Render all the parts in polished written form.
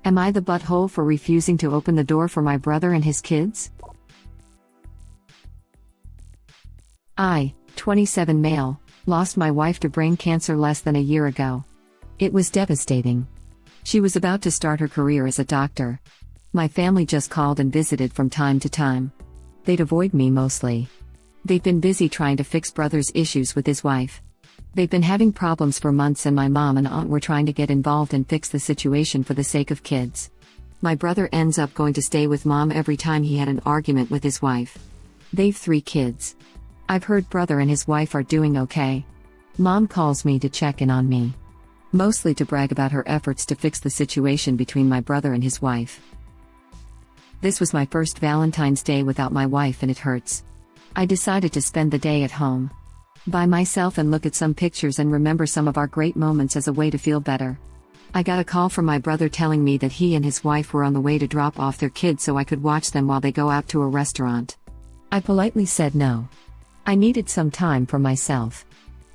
Am I the butthole for refusing to open the door for my brother and his kids? I, 27 male, lost my wife to brain cancer less than a year ago. It was devastating. She was about to start her career as a doctor. My family just called and visited from time to time. They'd avoid me mostly. They've been busy trying to fix brother's issues with his wife. They've been having problems for months and my mom and aunt were trying to get involved and fix the situation for the sake of kids. My brother ends up going to stay with mom every time he had an argument with his wife. They've 3 kids. I've heard brother and his wife are doing okay. Mom calls me to check in on me. Mostly to brag about her efforts to fix the situation between my brother and his wife. This was my first Valentine's Day without my wife and it hurts. I decided to spend the day at home by myself and look at some pictures and remember some of our great moments as a way to feel better. I got a call from my brother telling me that he and his wife were on the way to drop off their kids so I could watch them while they go out to a restaurant. I politely said no. I needed some time for myself.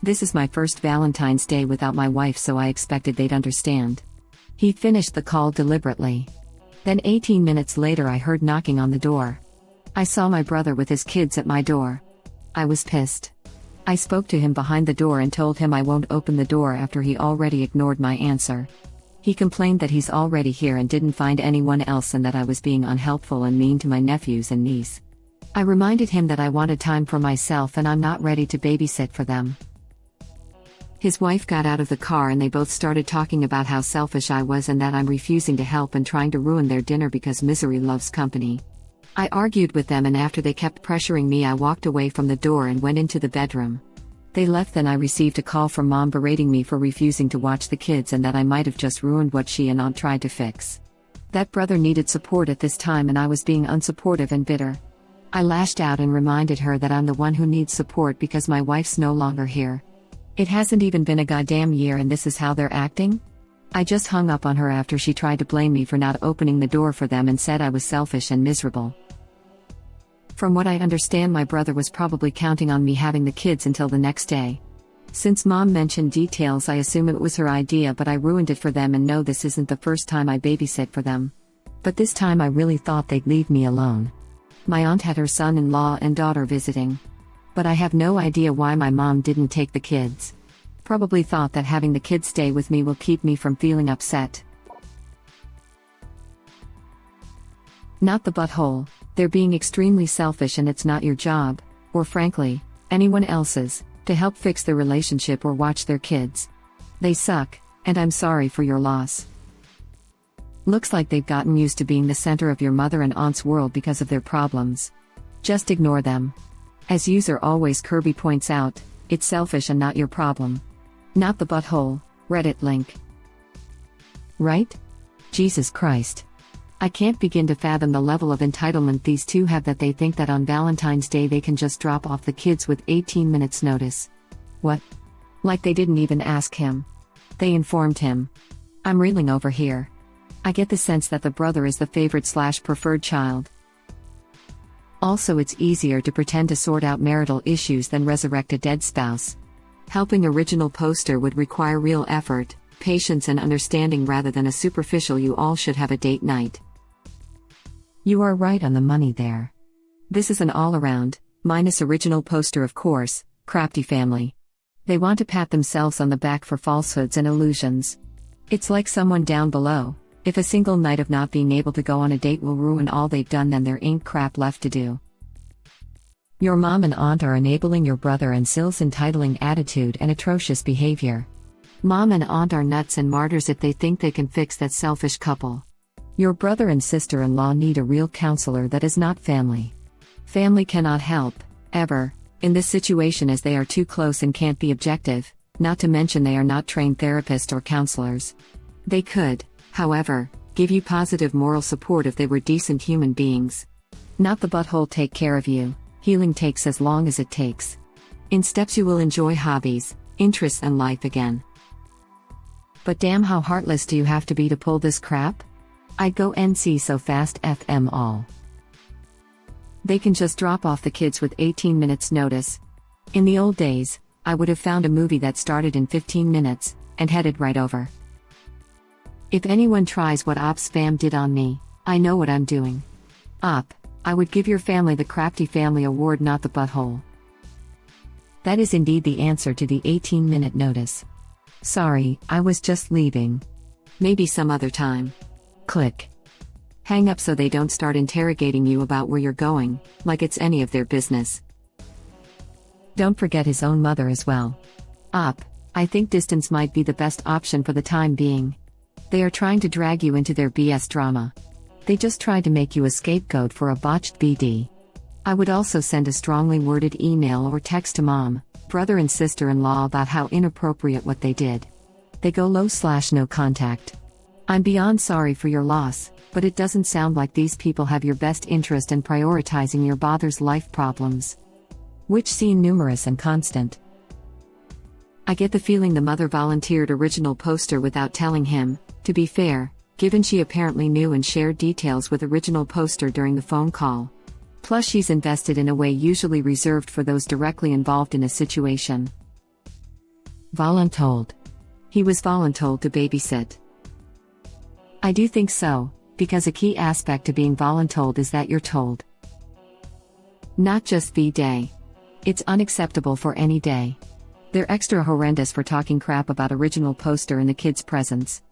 This is my first Valentine's Day without my wife, so I expected they'd understand. He finished the call deliberately. Then 18 minutes later I heard knocking on the door. I saw my brother with his kids at my door. I was pissed. I spoke to him behind the door and told him I won't open the door after he already ignored my answer. He complained that he's already here and didn't find anyone else and that I was being unhelpful and mean to my nephews and niece. I reminded him that I wanted time for myself and I'm not ready to babysit for them. His wife got out of the car and they both started talking about how selfish I was and that I'm refusing to help and trying to ruin their dinner because misery loves company. I argued with them and after they kept pressuring me I walked away from the door and went into the bedroom. They left, then I received a call from mom berating me for refusing to watch the kids and that I might have just ruined what she and aunt tried to fix. That brother needed support at this time and I was being unsupportive and bitter. I lashed out and reminded her that I'm the one who needs support because my wife's no longer here. It hasn't even been a goddamn year and this is how they're acting? I just hung up on her after she tried to blame me for not opening the door for them and said I was selfish and miserable. From what I understand, my brother was probably counting on me having the kids until the next day. Since mom mentioned details, I assume it was her idea, but I ruined it for them and no, this isn't the first time I babysit for them. But this time I really thought they'd leave me alone. My aunt had her son-in-law and daughter visiting. But I have no idea why my mom didn't take the kids. Probably thought that having the kids stay with me will keep me from feeling upset. Not the butthole. They're being extremely selfish and it's not your job, or frankly, anyone else's, to help fix their relationship or watch their kids. They suck, and I'm sorry for your loss. Looks like they've gotten used to being the center of your mother and aunt's world because of their problems. Just ignore them. As user always Kirby points out, it's selfish and not your problem. Not the butthole. Reddit link. Right? Jesus Christ. I can't begin to fathom the level of entitlement these two have that they think that on Valentine's Day they can just drop off the kids with 18 minutes notice. What? Like they didn't even ask him. They informed him. I'm reeling over here. I get the sense that the brother is the favorite/preferred child. Also, it's easier to pretend to sort out marital issues than resurrect a dead spouse. Helping original poster would require real effort, patience and understanding rather than a superficial "you all should have a date night." You are right on the money there. This is an all-around, minus original poster of course, crafty family. They want to pat themselves on the back for falsehoods and illusions. It's like someone down below. If a single night of not being able to go on a date will ruin all they've done, then there ain't crap left to do. Your mom and aunt are enabling your brother and Sil's entitling attitude and atrocious behavior. Mom and aunt are nuts and martyrs if they think they can fix that selfish couple. Your brother and sister-in-law need a real counselor that is not family. Family cannot help, ever, in this situation as they are too close and can't be objective, not to mention they are not trained therapists or counselors. They could, however, give you positive moral support if they were decent human beings. Not the butthole take care of you. Healing takes as long as it takes. In steps you will enjoy hobbies, interests and life again. But damn, how heartless do you have to be to pull this crap? I'd go NC so fast F them all. They can just drop off the kids with 18 minutes notice. In the old days, I would have found a movie that started in 15 minutes, and headed right over. If anyone tries what Ops fam did on me, I know what I'm doing. Op, I would give your family the Crafty Family Award, not the butthole. That is indeed the answer to the 18-minute notice. Sorry, I was just leaving. Maybe some other time. Click. Hang up so they don't start interrogating you about where you're going, like it's any of their business. Don't forget his own mother as well. Op, I think distance might be the best option for the time being. They are trying to drag you into their BS drama. They just tried to make you a scapegoat for a botched BD. I would also send a strongly worded email or text to mom, brother and sister-in-law about how inappropriate what they did. They go low/no contact. I'm beyond sorry for your loss, but it doesn't sound like these people have your best interest in prioritizing your father's life problems, which seem numerous and constant. I get the feeling the mother volunteered original poster without telling him, to be fair, given she apparently knew and shared details with original poster during the phone call. Plus she's invested in a way usually reserved for those directly involved in a situation. Voluntold. He was voluntold to babysit. I do think so, because a key aspect to being voluntold is that you're told. Not just V-Day. It's unacceptable for any day. They're extra horrendous for talking crap about original poster in the kid's presence.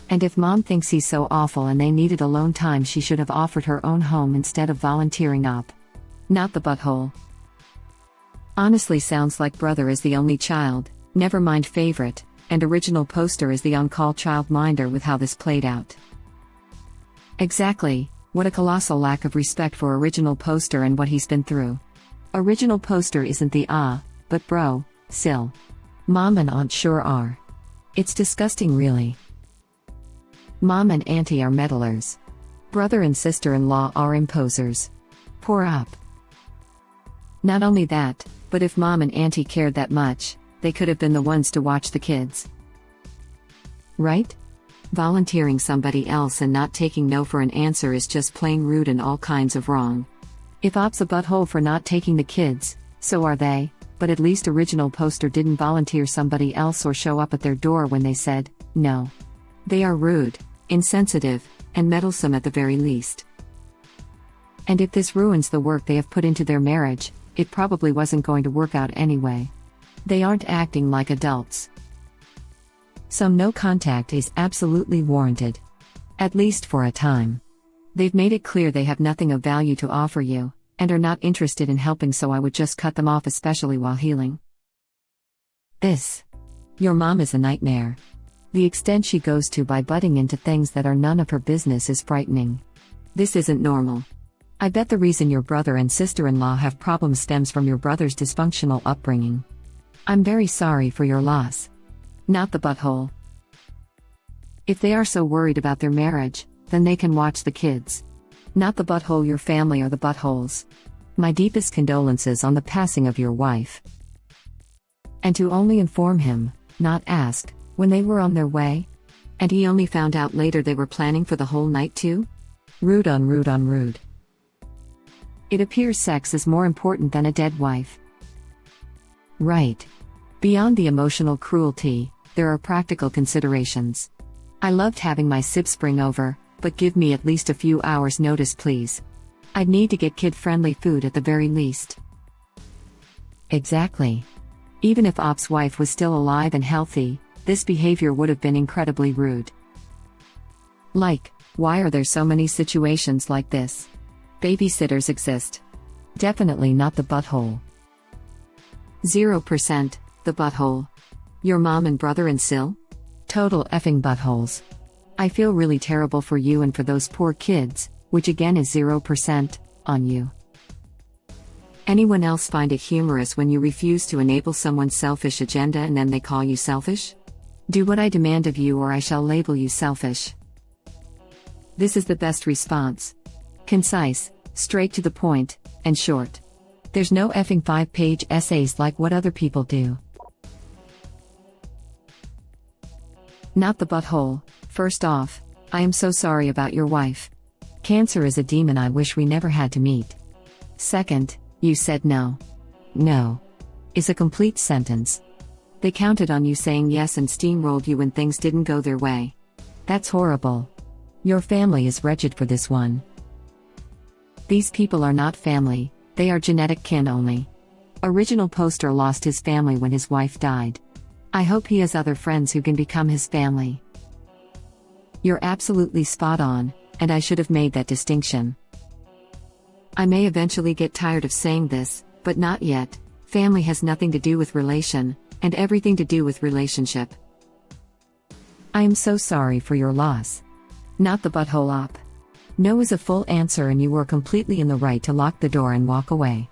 And if mom thinks he's so awful and they needed alone time, she should have offered her own home instead of volunteering up. Not the butthole. Honestly sounds like brother is the only child, never mind favorite, and original poster is the on-call childminder with how this played out. Exactly, what a colossal lack of respect for original poster and what he's been through. Original poster isn't the but bro, Sil. Mom and aunt sure are. It's disgusting really. Mom and auntie are meddlers. Brother and sister-in-law are imposers. Poor Op. Not only that, but if mom and auntie cared that much, they could have been the ones to watch the kids. Right? Volunteering somebody else and not taking no for an answer is just plain rude and all kinds of wrong. If Op's a butthole for not taking the kids, so are they, but at least original poster didn't volunteer somebody else or show up at their door when they said no. They are rude, insensitive, and meddlesome at the very least. And if this ruins the work they have put into their marriage, it probably wasn't going to work out anyway. They aren't acting like adults. Some no contact is absolutely warranted. At least for a time. They've made it clear they have nothing of value to offer you, and are not interested in helping, so I would just cut them off, especially while healing. Your mom is a nightmare. The extent she goes to by butting into things that are none of her business is frightening. This isn't normal. I bet the reason your brother and sister-in-law have problems stems from your brother's dysfunctional upbringing. I'm very sorry for your loss. Not the butthole. If they are so worried about their marriage, then they can watch the kids. Not the butthole. Your family are the buttholes. My deepest condolences on the passing of your wife. And to only inform him, not ask, when they were on their way? And he only found out later they were planning for the whole night too? Rude on rude on rude. It appears sex is more important than a dead wife. Right. Beyond the emotional cruelty, there are practical considerations. I loved having my sib spring over, but give me at least a few hours notice please. I'd need to get kid-friendly food at the very least. Exactly. Even if Op's wife was still alive and healthy, this behavior would have been incredibly rude. Like, why are there so many situations like this? Babysitters exist. Definitely not the butthole. 0% the butthole. Your mom and brother and Sil? Total effing buttholes. I feel really terrible for you and for those poor kids, which again is 0% on you. Anyone else find it humorous when you refuse to enable someone's selfish agenda and then they call you selfish? Do what I demand of you or I shall label you selfish. This is the best response. Concise, straight to the point, and short. There's no effing 5-page essays like what other people do. Not the butthole. First off, I am so sorry about your wife. Cancer is a demon I wish we never had to meet. Second, you said no. No. Is a complete sentence. They counted on you saying yes and steamrolled you when things didn't go their way. That's horrible. Your family is wretched for this one. These people are not family, they are genetic kin only. Original poster lost his family when his wife died. I hope he has other friends who can become his family. You're absolutely spot on, and I should have made that distinction. I may eventually get tired of saying this, but not yet. Family has nothing to do with relation, and everything to do with relationship. I am so sorry for your loss. Not the butthole op. No is a full answer and you were completely in the right to lock the door and walk away.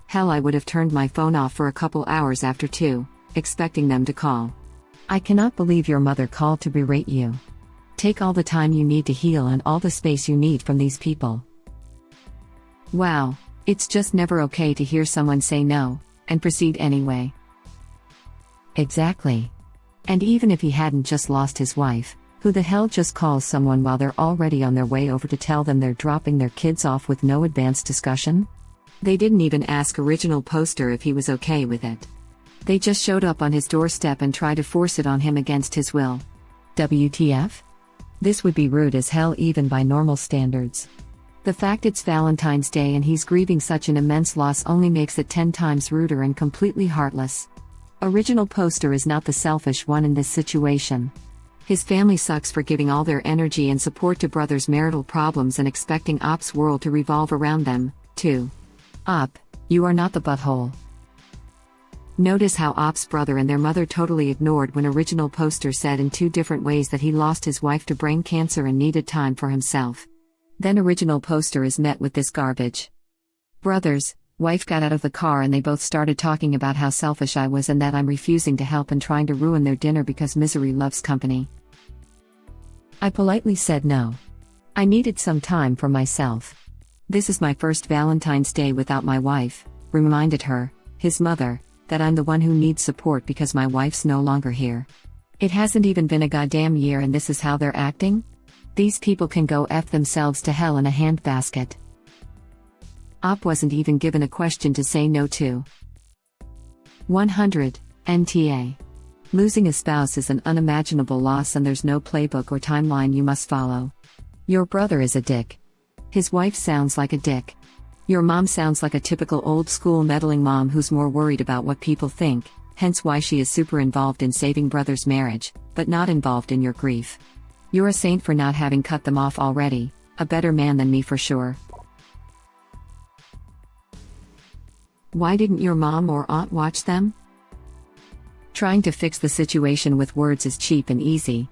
Hell, I would have turned my phone off for a couple hours after 2, expecting them to call. I cannot believe your mother called to berate you. Take all the time you need to heal and all the space you need from these people. Wow, it's just never okay to hear someone say no, and proceed anyway. Exactly. And even if he hadn't just lost his wife, who the hell just calls someone while they're already on their way over to tell them they're dropping their kids off with no advanced discussion? They didn't even ask original poster if he was okay with it. They just showed up on his doorstep and tried to force it on him against his will. WTF? This would be rude as hell even by normal standards. The fact it's Valentine's Day and he's grieving such an immense loss only makes it 10 times ruder and completely heartless. Original poster is not the selfish one in this situation. His family sucks for giving all their energy and support to brother's marital problems and expecting Op's world to revolve around them, too. Op, you are not the butthole. Notice how Op's brother and their mother totally ignored when original poster said in 2 different ways that he lost his wife to brain cancer and needed time for himself. Then original poster is met with this garbage. Brothers, wife got out of the car and they both started talking about how selfish I was and that I'm refusing to help and trying to ruin their dinner because misery loves company. I politely said no. I needed some time for myself. This is my first Valentine's Day without my wife, reminded her, his mother, that I'm the one who needs support because my wife's no longer here. It hasn't even been a goddamn year and this is how they're acting? These people can go F themselves to hell in a handbasket. Op wasn't even given a question to say no to. 100, NTA. Losing a spouse is an unimaginable loss and there's no playbook or timeline you must follow. Your brother is a dick. His wife sounds like a dick. Your mom sounds like a typical old-school meddling mom who's more worried about what people think, hence why she is super involved in saving brother's marriage, but not involved in your grief. You're a saint for not having cut them off already, a better man than me for sure. Why didn't your mom or aunt watch them? Trying to fix the situation with words is cheap and easy.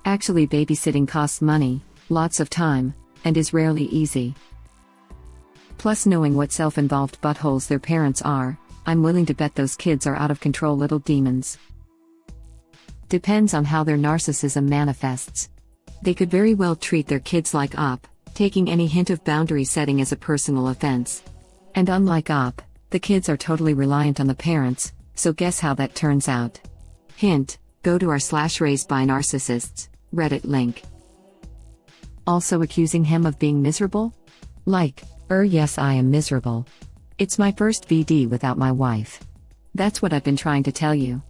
Actually, babysitting costs money, lots of time, and is rarely easy. Plus, knowing what self-involved buttholes their parents are, I'm willing to bet those kids are out of control little demons. Depends on how their narcissism manifests. They could very well treat their kids like Op, taking any hint of boundary setting as a personal offense. And unlike Op, the kids are totally reliant on the parents, so guess how that turns out. Hint, go to our /raised by narcissists Reddit link. Also accusing him of being miserable? Like, yes, I am miserable. It's my first VD without my wife. That's what I've been trying to tell you.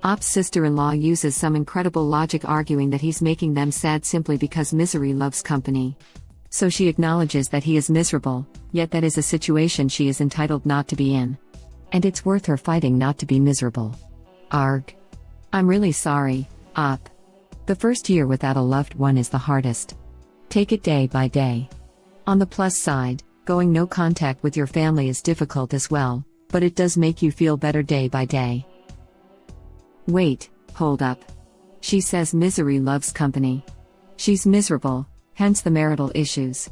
Op's sister-in-law uses some incredible logic arguing that he's making them sad simply because misery loves company. So she acknowledges that he is miserable, yet that is a situation she is entitled not to be in. And it's worth her fighting not to be miserable. Arg. I'm really sorry, Op. The first year without a loved one is the hardest. Take it day by day. On the plus side, going no contact with your family is difficult as well, but it does make you feel better day by day. Wait, hold up. She says misery loves company. She's miserable, hence the marital issues.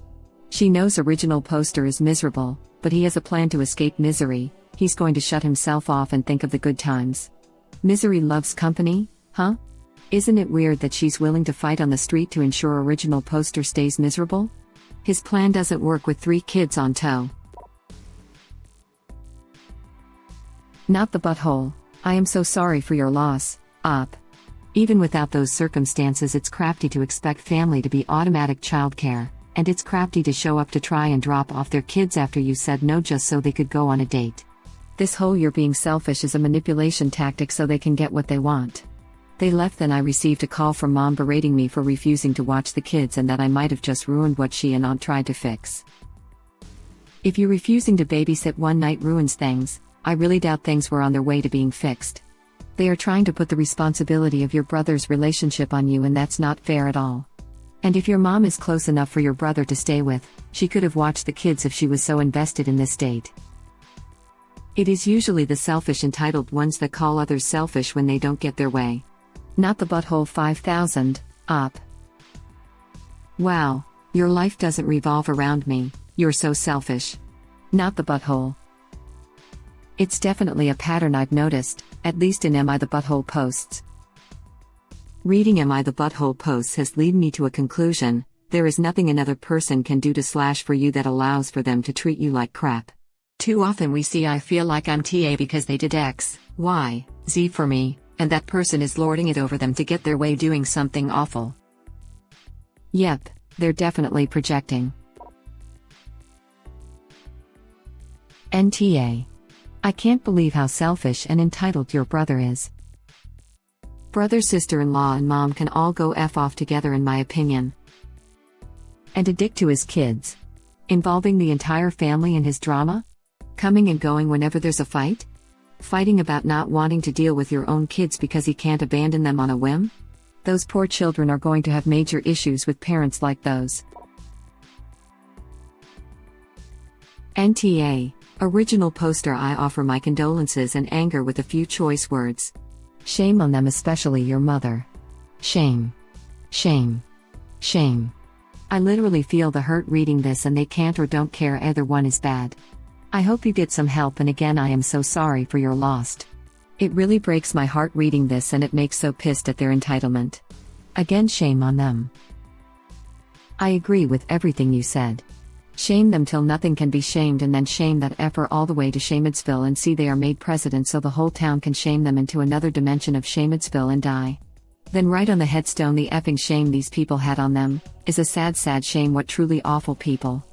She knows original poster is miserable, but he has a plan to escape misery. He's going to shut himself off and think of the good times. Misery loves company, huh? Isn't it weird that she's willing to fight on the street to ensure original poster stays miserable? His plan doesn't work with 3 kids on tow. Not the butthole. I am so sorry for your loss, Op. Even without those circumstances, it's crafty to expect family to be automatic childcare, and it's crafty to show up to try and drop off their kids after you said no just so they could go on a date. This whole "you're being selfish" is a manipulation tactic so they can get what they want. They left, then I received a call from mom berating me for refusing to watch the kids and that I might have just ruined what she and aunt tried to fix. If you refusing to babysit one night ruins things, I really doubt things were on their way to being fixed. They are trying to put the responsibility of your brother's relationship on you, and that's not fair at all. And if your mom is close enough for your brother to stay with, she could have watched the kids if she was so invested in this date. It is usually the selfish entitled ones that call others selfish when they don't get their way. Not the butthole 5000, op. Wow, your life doesn't revolve around me, you're so selfish. Not the butthole. It's definitely a pattern I've noticed, at least in Am I the Butthole posts. Reading Am I the Butthole posts has led me to a conclusion: there is nothing another person can do to / for you that allows for them to treat you like crap. Too often we see I feel like I'm TA because they did X, Y, Z for me, and that person is lording it over them to get their way doing something awful. Yep, they're definitely projecting. NTA. I can't believe how selfish and entitled your brother is. Brother, sister-in-law and mom can all go F off together in my opinion. And a dick to his kids. Involving the entire family in his drama? Coming and going whenever there's a fight? Fighting about not wanting to deal with your own kids because he can't abandon them on a whim? Those poor children are going to have major issues with parents like those. NTA. Original poster. I offer my condolences and anger with a few choice words. Shame on them, especially your mother. Shame. Shame. Shame. I literally feel the hurt reading this, and they can't or don't care, either one is bad. I hope you get some help, and again I am so sorry for your loss. It really breaks my heart reading this, and it makes so pissed at their entitlement. Again, shame on them. I agree with everything you said. Shame them till nothing can be shamed, and then shame that effer all the way to Shameidsville and see they are made president so the whole town can shame them into another dimension of Shameidsville and die. Then write on the headstone the effing shame these people had on them, is a sad sad shame. What truly awful people.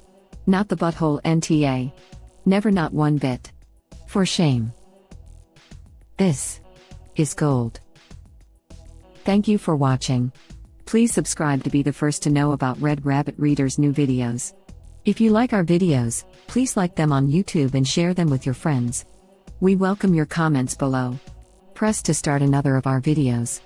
Not the butthole NTA. Never, not one bit. For shame. This is gold. Thank you for watching. Please subscribe to be the first to know about Red Rabbit Reader's new videos. If you like our videos, please like them on YouTube and share them with your friends. We welcome your comments below. Press to start another of our videos.